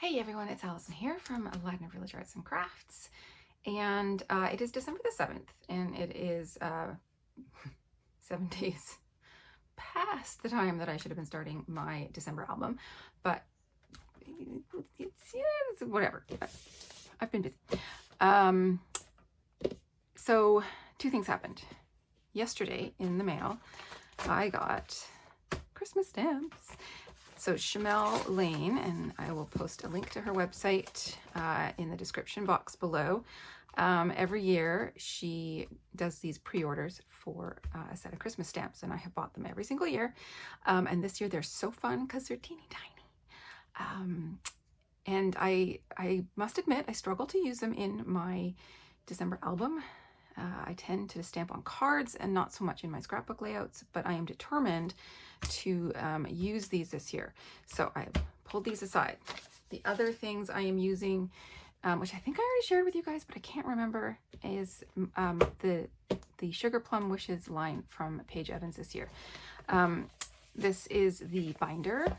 Hey everyone, it's Alison here from Ladner Village Arts and Crafts, and it is December the 7th, and it is 7 days past the time that I should have been starting my December album, but it's whatever. I've been busy. So two things happened. Yesterday in the mail, I got Christmas stamps. So Chamel Lane, and I will post a link to her website in the description box below. Every year she does these pre-orders for a set of Christmas stamps, and I have bought them every single year. And this year they're so fun because they're teeny tiny. And I must admit I struggle to use them in my December album. I tend to stamp on cards and not so much in my scrapbook layouts, but I am determined to use these this year. So I pulled these aside. The other things I am using, which I think I already shared with you guys, but I can't remember, is the Sugarplum Wishes line from Paige this year. This is the binder,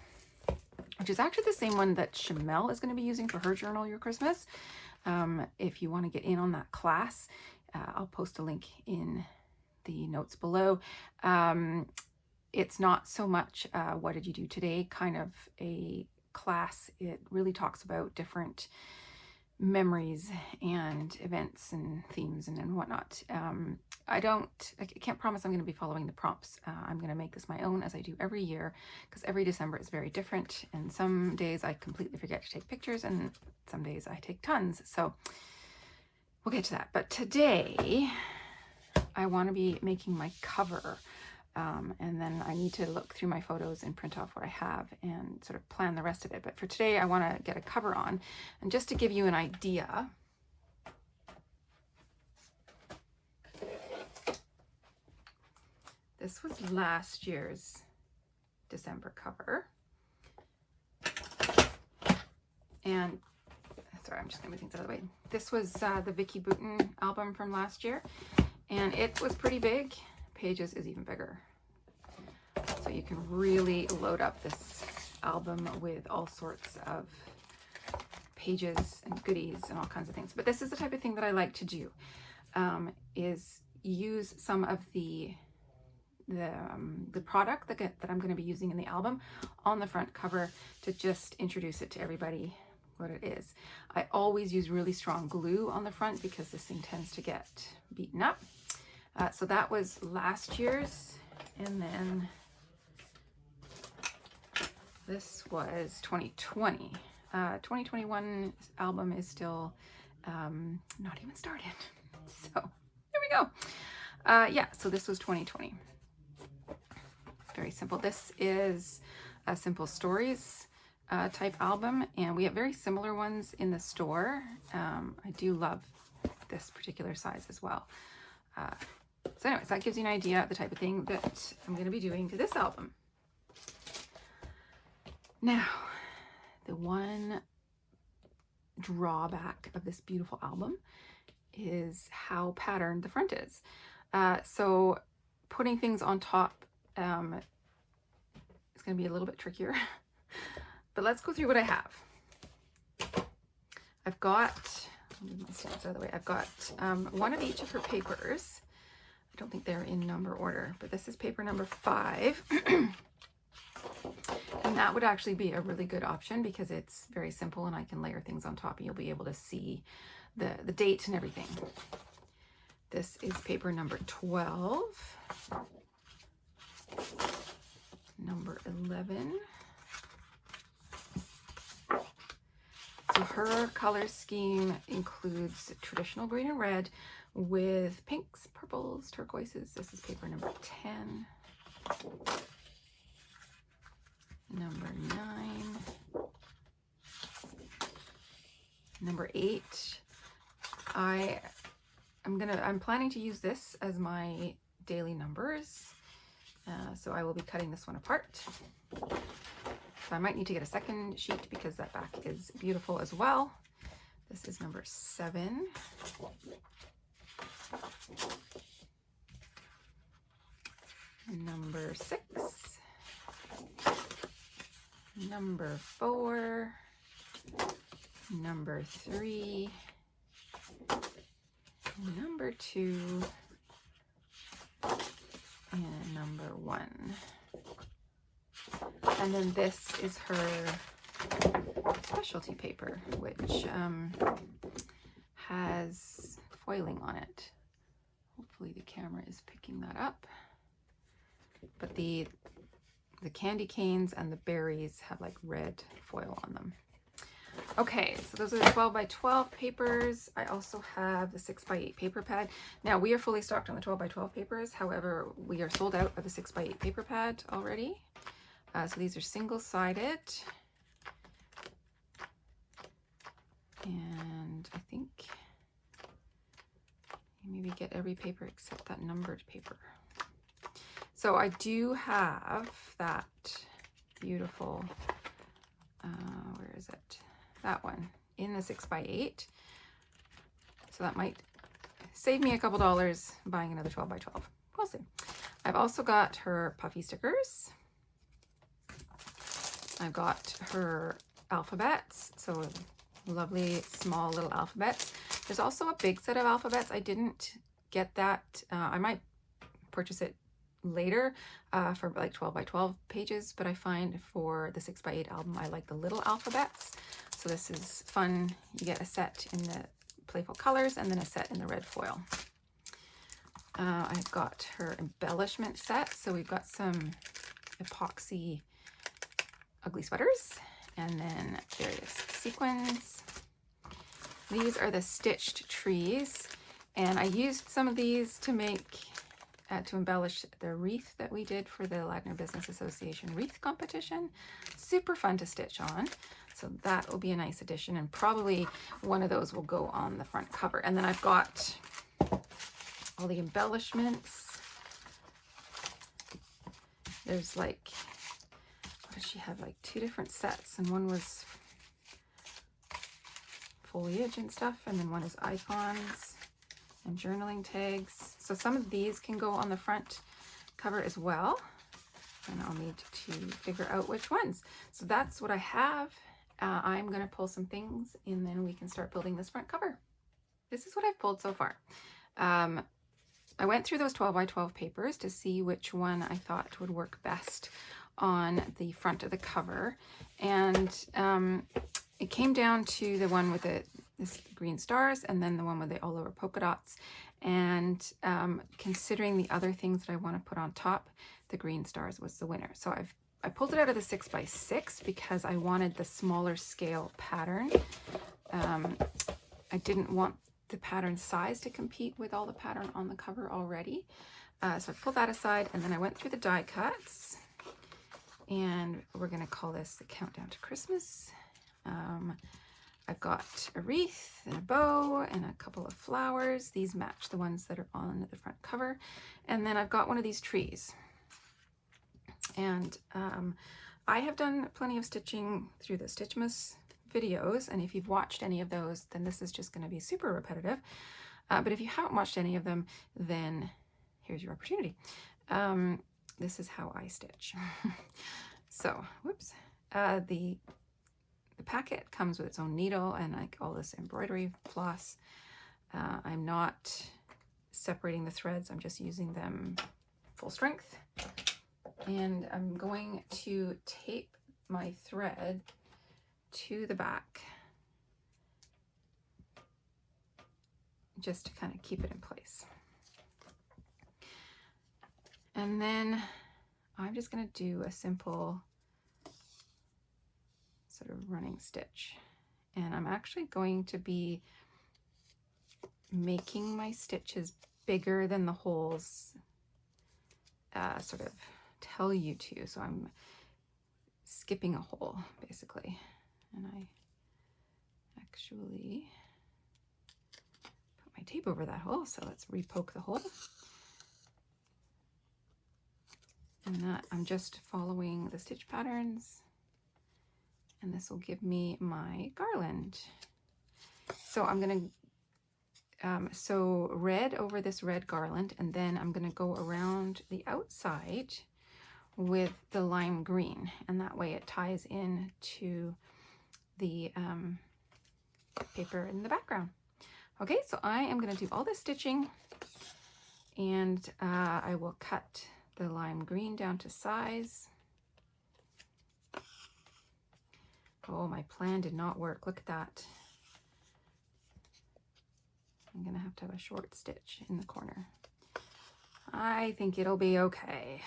which is actually the same one that Chamel is going to be using for her Journal Your Christmas. If you want to get in on that class, I'll post a link in the notes below. It's not so much what did you do today kind of a class. It really talks about different memories and events and themes and whatnot. I can't promise I'm going to be following the prompts. I'm going to make this my own, as I do every year, because every December is very different, and some days I completely forget to take pictures and some days I take tons. So we'll get to that. But today I want to be making my cover, and then I need to look through my photos and print off what I have and sort of plan the rest of it. But for today I want to get a cover on, and just to give you an idea, this was last year's December cover. And sorry, I'm just gonna move things out of the way. This was the Vicky Boutin album from last year, and it was pretty big. Paige's is even bigger. So you can really load up this album with all sorts of pages and goodies and all kinds of things. But this is the type of thing that I like to do, is use some of the product that I'm going to be using in the album on the front cover to just introduce it to everybody what it is. I always use really strong glue on the front because this thing tends to get beaten up. So that was last year's, and then this was 2020. 2021 album is still not even started. So there we go. Yeah, so this was 2020. Very simple. This is a Simple Stories type album, and we have very similar ones in the store. I do love this particular size as well. So anyways, that gives you an idea of the type of thing that I'm going to be doing to this album. Now, the one drawback of this beautiful album is how patterned the front is. So putting things on top is going to be a little bit trickier. But let's go through what I have. I've got, I'll move my stamps out of the way. I've got one of each of her papers. I don't think they're in number order, but this is paper number 5. And that would actually be a really good option because it's very simple and I can layer things on top and you'll be able to see the date and everything. This is paper number 12, number 11. So her color scheme includes traditional green and red with pinks, purples, turquoises. This is paper number 10. Number 9. Number 8. I'm planning to use this as my daily numbers. So I will be cutting this one apart. So I might need to get a second sheet because that back is beautiful as well. This is number 7. Number 6. Number 4. number 3, number 2, and number 1. And then this is her specialty paper, which has foiling on it. Hopefully the camera is picking that up. But the candy canes and the berries have like red foil on them. Okay, so those are the 12 by 12 papers. I also have the 6 by 8 paper pad. Now we are fully stocked on the 12 by 12 papers. However, we are sold out of the 6 by 8 paper pad already. So these are single-sided. And I think you maybe get every paper except that numbered paper. So I do have that beautiful, where is it? That one in the 6 by 8. So that might save me a couple dollars buying another 12 by 12. We'll see. I've also got her puffy stickers. I've got her alphabets, so lovely small little alphabets. There's also a big set of alphabets. I didn't get that. I might purchase it later for like 12 by 12 pages, but I find for the 6 by 8 album I like the little alphabets. So this is fun. You get a set in the playful colors and then a set in the red foil. I've got her embellishment set. So we've got some epoxy ugly sweaters and then various sequins. These are the stitched trees, and I used some of these to make to embellish the wreath that we did for the Ladner Business Association wreath competition. Super fun to stitch on, so that will be a nice addition, and probably one of those will go on the front cover. And then I've got all the embellishments. There's like, what does she have, like 2 different sets, and one was foliage and stuff, and then one is icons and journaling tags. So some of these can go on the front cover as well, and I'll need to figure out which ones. So that's what I have. I'm going to pull some things and then we can start building this front cover. This is what I've pulled so far. I went through those 12 by 12 papers to see which one I thought would work best on the front of the cover, and it came down to the one with this green stars and then the one with the all over polka dots, and considering the other things that I want to put on top, the green stars was the winner. So I pulled it out of the 6 by 6 because I wanted the smaller scale pattern. I didn't want the pattern size to compete with all the pattern on the cover already. So I pulled that aside, and then I went through the die cuts, and we're going to call this the Countdown to Christmas. I've got a wreath and a bow and a couple of flowers. These match the ones that are on the front cover. And then I've got one of these trees. And I have done plenty of stitching through the Stitchmas videos, and if you've watched any of those, then this is just going to be super repetitive. But if you haven't watched any of them, then here's your opportunity. This is how I stitch. So, whoops. The packet comes with its own needle and like all this embroidery floss. I'm not separating the threads. I'm just using them full strength. And I'm going to tape my thread to the back just to kind of keep it in place. And then I'm just going to do a simple sort of running stitch, and I'm actually going to be making my stitches bigger than the holes sort of tell you to. So I'm skipping a hole basically, and I actually put my tape over that hole. So let's re-poke the hole. And that I'm just following the stitch patterns, and this will give me my garland. So I'm going to sew red over this red garland, and then I'm going to go around the outside with the lime green, and that way it ties in to the paper in the background. Okay, so I am going to do all this stitching, and I will cut the lime green down to size. Oh, my plan did not work. Look at that. I'm going to have a short stitch in the corner. I think it'll be okay.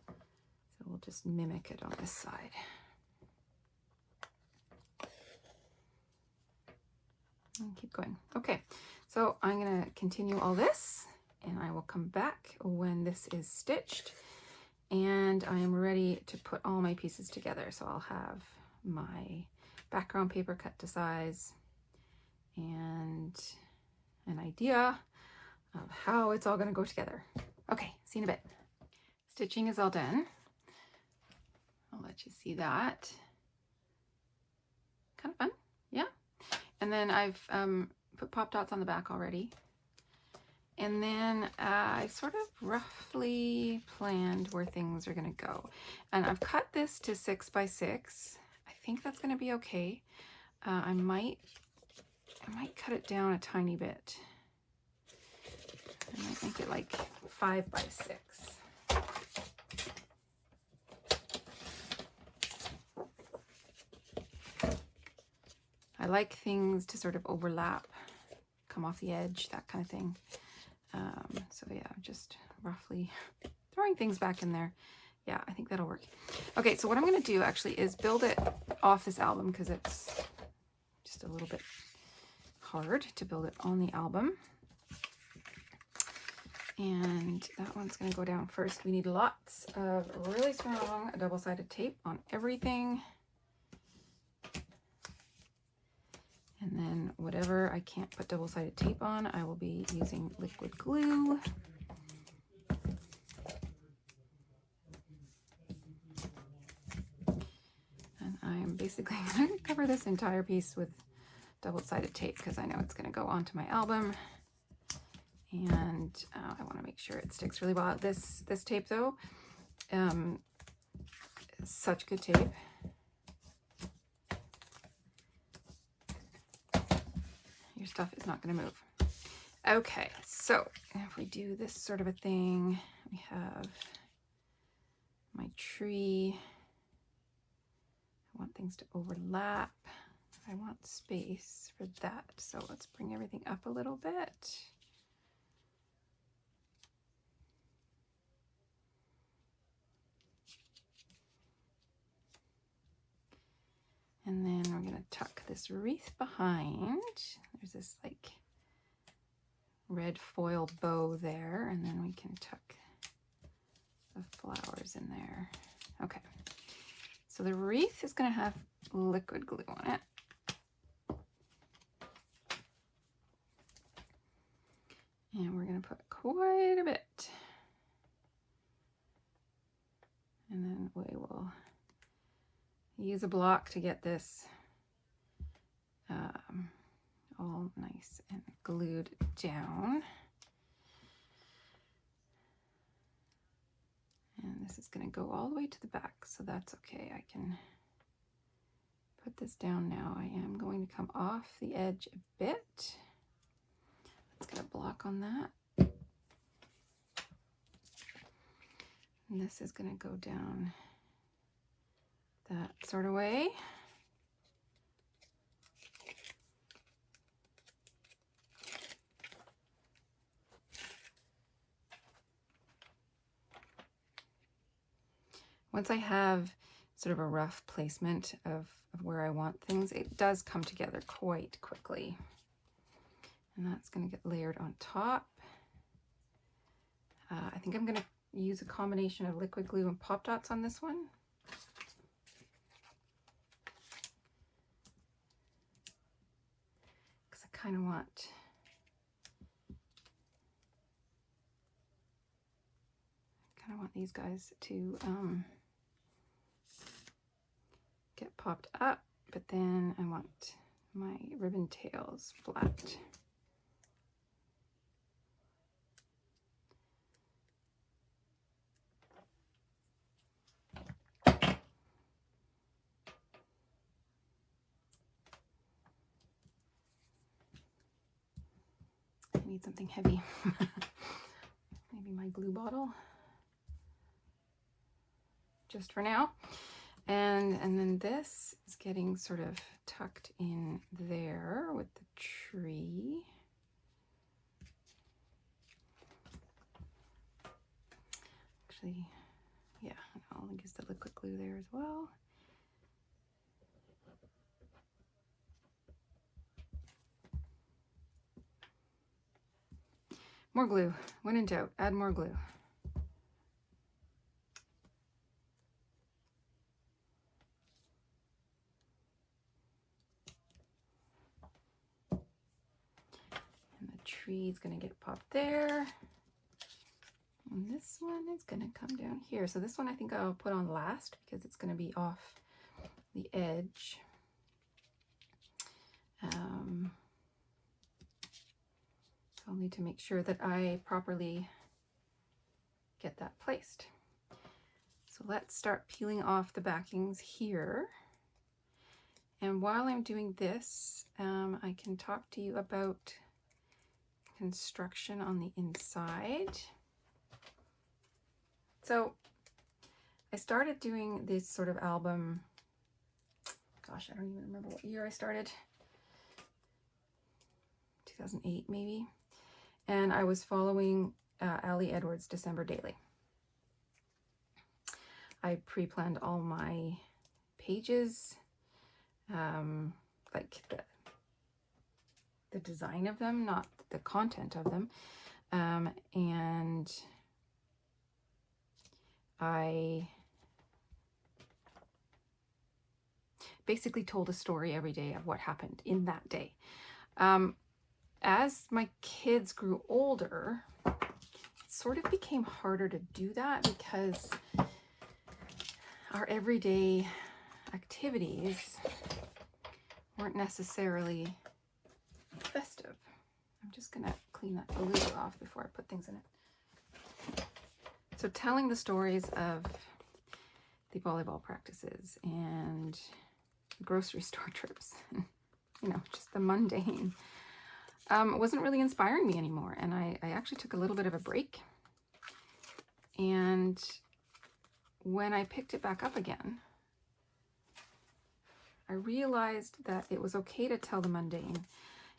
So we'll just mimic it on this side. And keep going. Okay, so I'm going to continue all this, and I will come back when this is stitched, and I am ready to put all my pieces together. So I'll have my background paper cut to size and an idea of how it's all going to go together. Okay, see you in a bit. Stitching is all done. I'll let you see that. Kind of fun, yeah. And then I've put pop dots on the back already. And then I sort of roughly planned where things are going to go. And I've cut this to 6 by 6. I think that's going to be okay. I might cut it down a tiny bit. I might make it like 5 by 6. I like things to sort of overlap, come off the edge, that kind of thing. So yeah, just roughly throwing things back in there. Yeah, I think that'll work. Okay, so what I'm going to do actually is build it off this album, because it's just a little bit hard to build it on the album. And that one's going to go down first. We need lots of really strong double-sided tape on everything. And then whatever I can't put double-sided tape on, I will be using liquid glue. And I'm basically going to cover this entire piece with double-sided tape because I know it's going to go onto my album. And I want to make sure it sticks really well. This tape, though, is such good tape. Your stuff is not going to move. Okay, so if we do this sort of a thing, we have my tree. I want things to overlap. I want space for that. So let's bring everything up a little bit. And then we're going to tuck this wreath behind. There's this like red foil bow there, and then we can tuck the flowers in there. Okay, so the wreath is going to have liquid glue on it. And we're going to put quite a bit. And then we will use a block to get this all nice and glued down. And this is going to go all the way to the back, so that's okay. I can put this down now. I am going to come off the edge a bit. Let's get a block on that. And this is going to go down that sort of way. Once I have sort of a rough placement of where I want things, it does come together quite quickly. And that's going to get layered on top. I think I'm going to use a combination of liquid glue and pop dots on this one. Because I kind of want these guys to get popped up, but then I want my ribbon tails flat. need something heavy. Maybe my glue bottle. Just for now. And then this is getting sort of tucked in there with the tree. Actually, yeah, I'll use the liquid glue there as well. More glue. When in doubt, add more glue. And the tree is going to get popped there. And this one is going to come down here. So this one I think I'll put on last because it's going to be off the edge. So I'll need to make sure that I properly get that placed. So let's start peeling off the backings here. And while I'm doing this, I can talk to you about construction on the inside. So I started doing this sort of album, gosh, I don't even remember what year I started, 2008 maybe, and I was following Ali Edwards' December Daily. I pre-planned all my pages, like the design of them, not the content of them, and I basically told a story every day of what happened in that day. As my kids grew older, it sort of became harder to do that because our everyday activities weren't necessarily festive. I'm just gonna clean that glue off before I put things in it. So telling the stories of the volleyball practices and grocery store trips, you know, just the mundane, wasn't really inspiring me anymore. And I actually took a little bit of a break. And when I picked it back up again, I realized that it was okay to tell the mundane.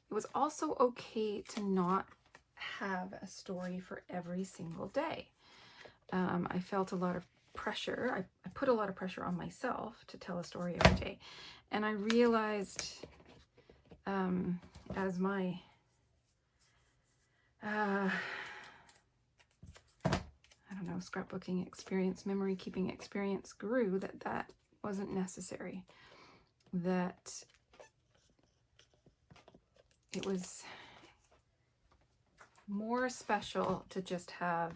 It was also okay to not have a story for every single day. I felt a lot of pressure. I put a lot of pressure on myself to tell a story every day. And I realized as my I don't know, scrapbooking experience, memory keeping experience grew, that wasn't necessary. That it was more special to just have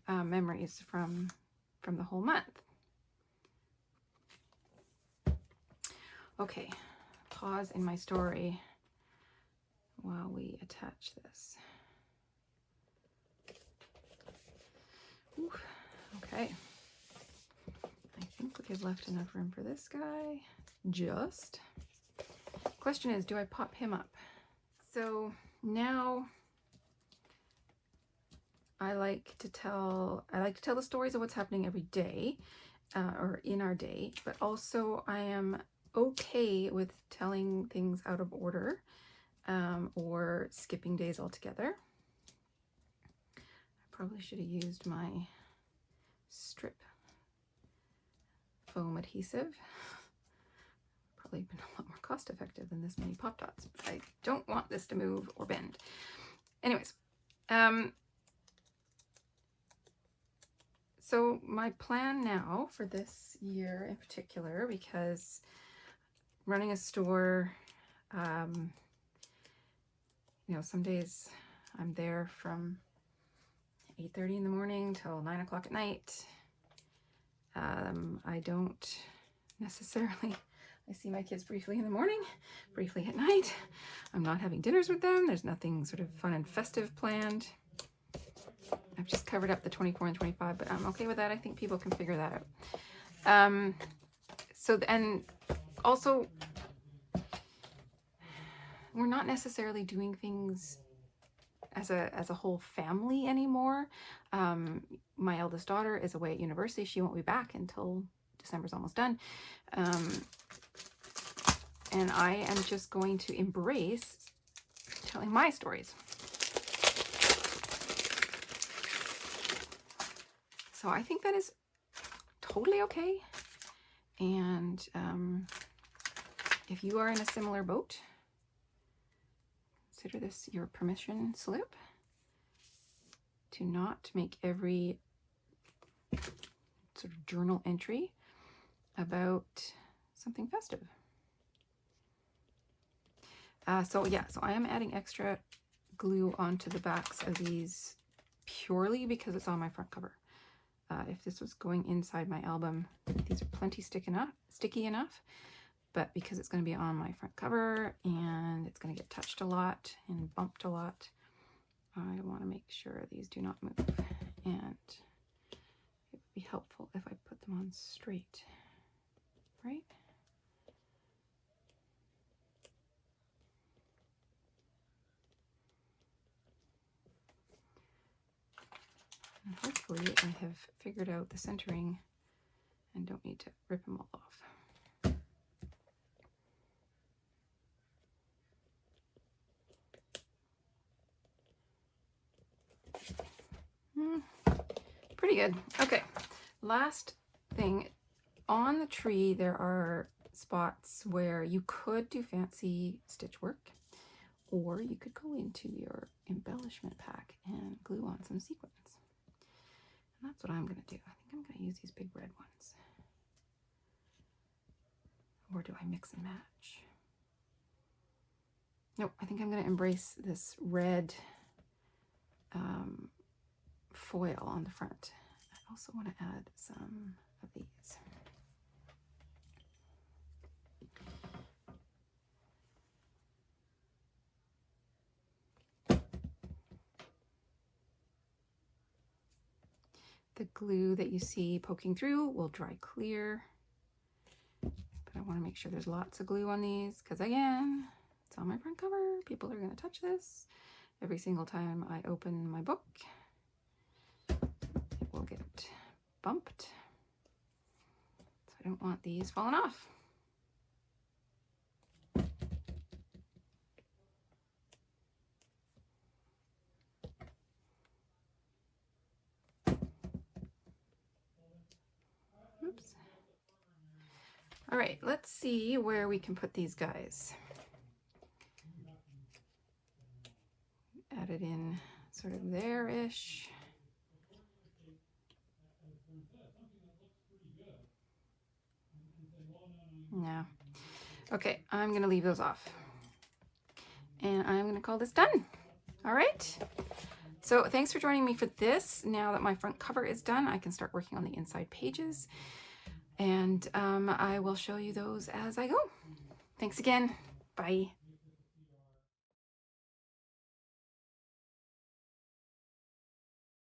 memories from the whole month. Okay, pause in my story while we attach this. Ooh, okay, I think we have left enough room for this guy. Just. Question is, do I pop him up? So now I like to tell the stories of what's happening every day, or in our day, but also I am okay with telling things out of order, or skipping days altogether. I probably should have used my strip foam adhesive. Probably been a lot more cost effective than this many pop dots, but I don't want this to move or bend. Anyways, so my plan now for this year in particular, because running a store, you know, some days I'm there from 8:30 in the morning till 9 o'clock at night. I don't necessarily, I see my kids briefly in the morning, briefly at night. I'm not having dinners with them. There's nothing sort of fun and festive planned. I've just covered up the 24 and 25, but I'm okay with that. I think people can figure that out. And also we're not necessarily doing things as a whole family anymore. My eldest daughter is away at university. She won't be back until December's almost done. And I am just going to embrace telling my stories. So I think that is totally okay. And if you are in a similar boat, consider this your permission slip to not make every sort of journal entry about something festive. So I am adding extra glue onto the backs of these purely because it's on my front cover. If this was going inside my album, these are plenty sticky enough, but because it's going to be on my front cover and it's going to get touched a lot and bumped a lot, I want to make sure these do not move, and it would be helpful if I put them on straight, right? And hopefully I have figured out the centering and don't need to rip them all off. Pretty good. Okay, last thing. On the tree there are spots where you could do fancy stitch work, or you could go into your embellishment pack and glue on some sequins. And that's what I'm going to do. I think I'm going to use these big red ones. Or do I mix and match? Nope, I think I'm going to embrace this red foil on the front. I also want to add some of these. The glue that you see poking through will dry clear, but I want to make sure there's lots of glue on these because, again, it's on my front cover. People are going to touch this every single time I open my book. It will get bumped, so I don't want these falling off. Oops. All right, let's see where we can put these guys. Add it in sort of there-ish. No. Okay, I'm going to leave those off. And I'm going to call this done. All right. So thanks for joining me for this. Now that my front cover is done, I can start working on the inside pages. And I will show you those as I go. Thanks again. Bye.